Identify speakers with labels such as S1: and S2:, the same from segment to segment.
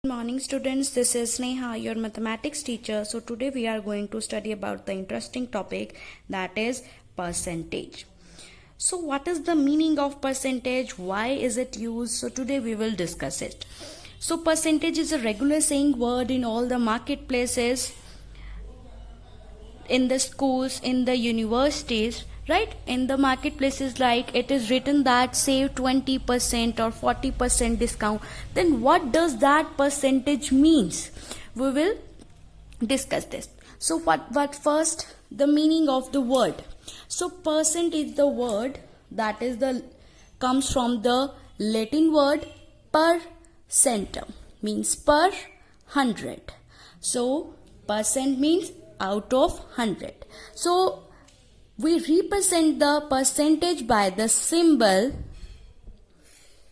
S1: Good morning students, this is Sneha, your mathematics teacher. So today we are going to study about the interesting topic, that is percentage. So what is the meaning of percentage? Why is it used? So today we will discuss it. So percentage is a regular saying word in all the marketplaces, in the schools, in the universities, right? In the marketplaces, like it is written that save 20% or 40% discount. Then what does that percentage means? We will discuss this. So what first, the meaning of the word. So percent is the word that is the comes from the Latin word per centum, means per 100. So percent means out of 100. So we represent the percentage by the symbol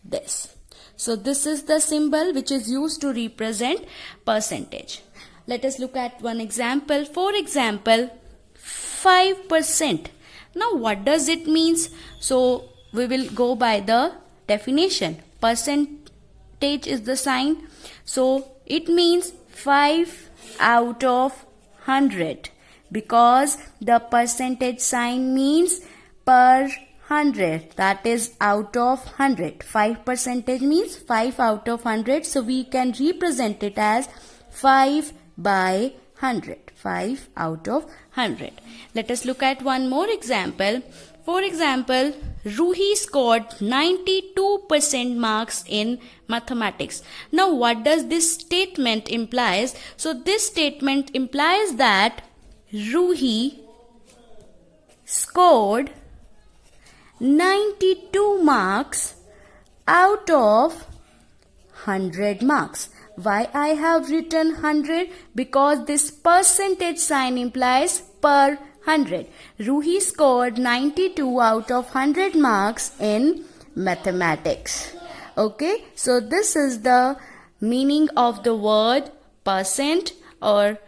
S1: this. So this is the symbol which is used to represent percentage. Let us look at one example. For example, 5%. Now what does it means? So we will go by the definition. Percentage is the sign. So it means 5 out of 100, because the percentage sign means per 100, that is out of 100. 5% means 5 out of 100, so we can represent it as 5 by 100. 5 out of 100. Let us look at one more example. For example, Ruhi scored 92% marks in mathematics. Now what does this statement implies? So this statement implies that Ruhi scored 92 marks out of 100 marks. Why I have written 100? Because this percentage sign implies per 100. Ruhi scored 92 out of 100 marks in mathematics. Okay, so this is the meaning of the word percent, or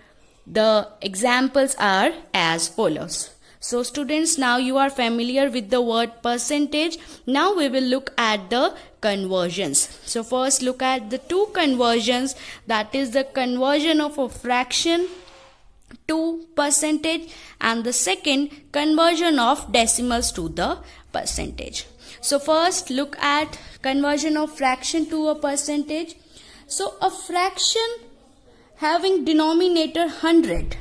S1: the examples are as follows. So students, now you are familiar with the word percentage. Now we will look at the conversions. So first look at the two conversions, that is the conversion of a fraction to percentage, and the second, conversion of decimals to the percentage. So first look at conversion of fraction to a percentage. So a fraction having denominator 100.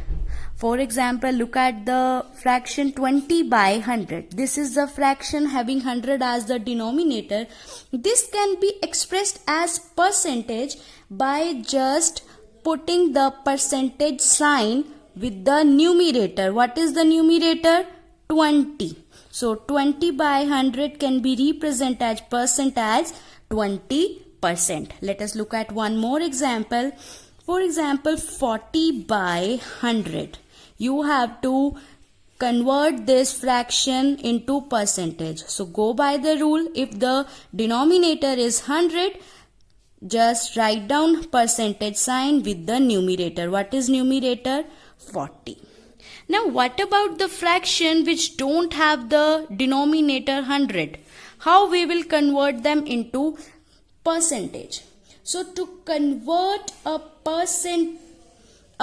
S1: For example, look at the fraction 20 by 100. This is the fraction having 100 as the denominator. This can be expressed as percentage by just putting the percentage sign with the numerator. What is the numerator? 20. So 20 by 100 can be represented as percent as 20%. Let us look at one more example. For example, 40 by 100. You have to convert this fraction into percentage. So go by the rule. If the denominator is 100, just write down percentage sign with the numerator. What is numerator? 40. Now what about the fraction which don't have the denominator 100? How we will convert them into percentage? So to convert a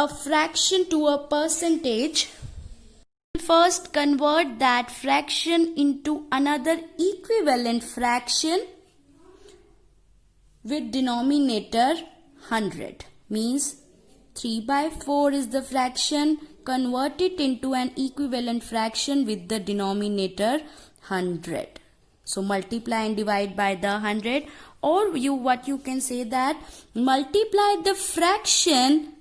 S1: fraction to a percentage, first convert that fraction into another equivalent fraction with denominator 100. Means 3 by 4 is the fraction. Convert it into an equivalent fraction with the denominator 100. So multiply and divide by the 100, or what you can say that multiply the fraction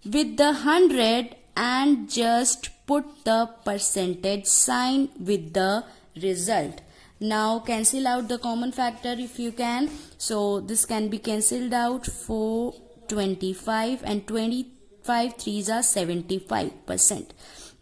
S1: with the 100 and just put the percentage sign with the result. Now cancel out the common factor if you can. So this can be cancelled out. 4, 25 and 25 3s are 75%.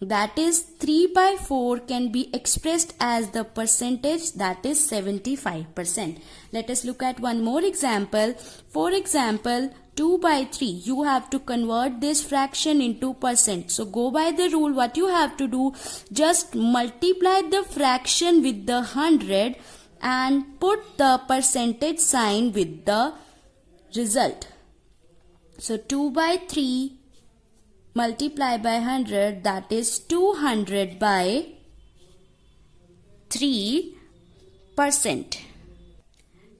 S1: That is 3 by 4 can be expressed as the percentage, that is 75%. Let us look at one more example. For example, 2 by 3. You have to convert this fraction into percent. So go by the rule. What you have to do, just multiply the fraction with the 100 and put the percentage sign with the result. So 2 by 3 multiply by 100, that is 200 by 3%.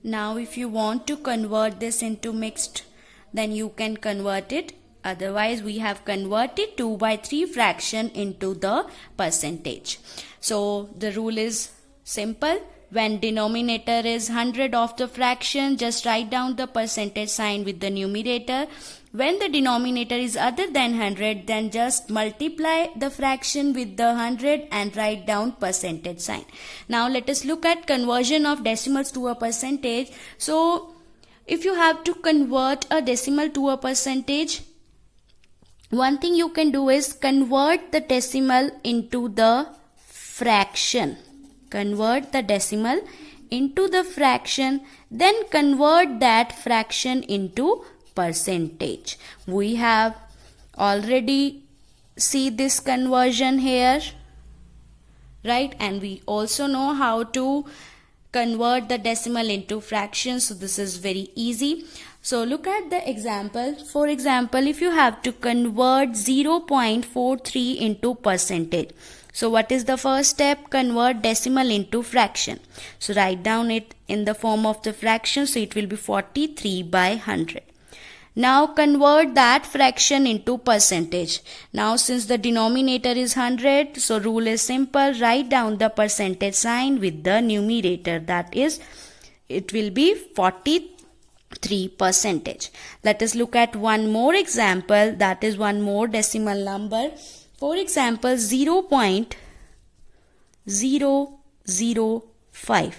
S1: Now if you want to convert this into mixed, then you can convert it. Otherwise we have converted 2 by 3 fraction into the percentage. So the rule is simple. When denominator is 100 of the fraction, just write down the percentage sign with the numerator. When the denominator is other than 100, then just multiply the fraction with the 100 and write down percentage sign. Now let us look at conversion of decimals to a percentage. So if you have to convert a decimal to a percentage, one thing you can do is convert the decimal into the fraction. Convert the decimal into the fraction, then convert that fraction into percentage. We have already see this conversion here, right? And we also know how to convert the decimal into fractions. So this is very easy. So look at the example. For example, if you have to convert 0.43 into percentage. So what is the first step? Convert decimal into fraction. So write down it in the form of the fraction. So it will be 43 by 100. Now convert that fraction into percentage. Now since the denominator is 100, so rule is simple. Write down the percentage sign with the numerator. That is, it will be 43%. Let us look at one more example. That is one more decimal number. For example, 0.005.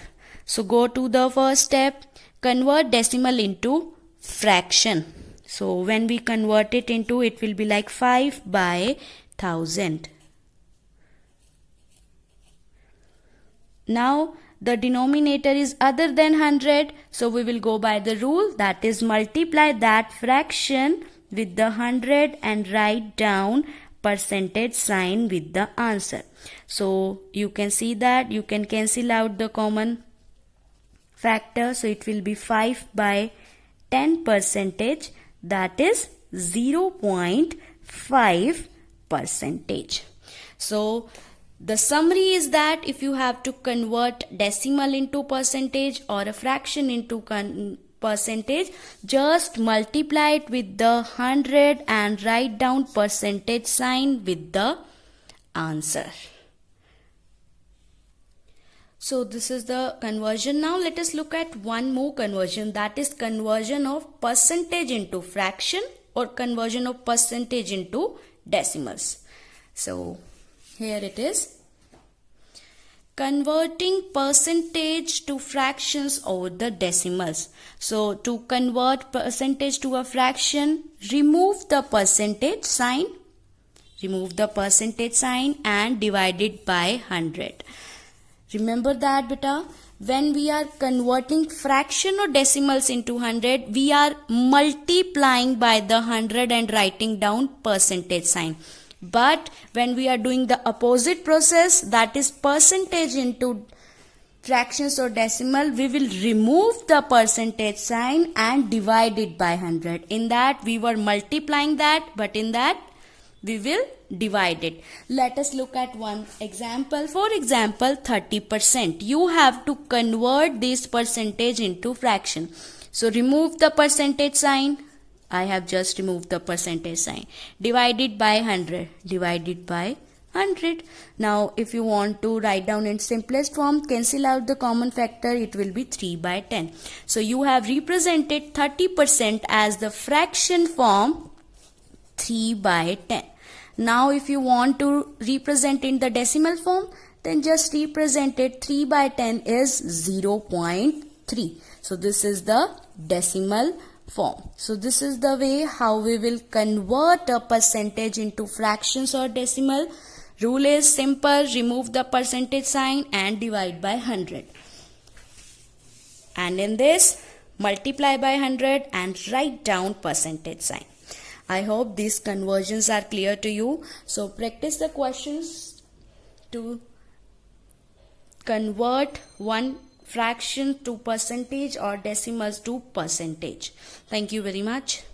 S1: So go to the first step, convert decimal into fraction. So when we convert it into, it will be like 5 by 1000. Now the denominator is other than 100. So we will go by the rule, that is multiply that fraction with the 100 and write down percentage sign with the answer. So you can see that you can cancel out the common factor. So it will be 5 by 10 percentage, that is 0.5 percentage. So the summary is that if you have to convert decimal into percentage or a fraction into percentage, just multiply it with the 100 and write down percentage sign with the answer. So this is the conversion. Now let us look at one more conversion, that is conversion of percentage into fraction or conversion of percentage into decimals. So here it is. Converting percentage to fractions over the decimals. So to convert percentage to a fraction, remove the percentage sign. Remove the percentage sign and divide it by 100. Remember that, beta. When we are converting fraction or decimals into 100, we are multiplying by the 100 and writing down percentage sign. But when we are doing the opposite process, that is percentage into fractions or decimal, we will remove the percentage sign and divide it by 100. In that we were multiplying that, but in that we will divide it. Let us look at one example. For example, 30%. You have to convert this percentage into fraction. So remove the percentage sign. I have just removed the percentage sign. Divide it by 100. Divide it by 100. Now if you want to write down in simplest form, cancel out the common factor, it will be 3 by 10. So you have represented 30% as the fraction form 3 by 10. Now if you want to represent in the decimal form, then just represent it. 3 by 10 is 0.3. So this is the decimal form. So this is the way how we will convert a percentage into fractions or decimal. Rule is simple. Remove the percentage sign and divide by 100. And in this, multiply by 100 and write down percentage sign. I hope these conversions are clear to you. So practice the questions to convert one fraction to percentage or decimals to percentage. Thank you very much.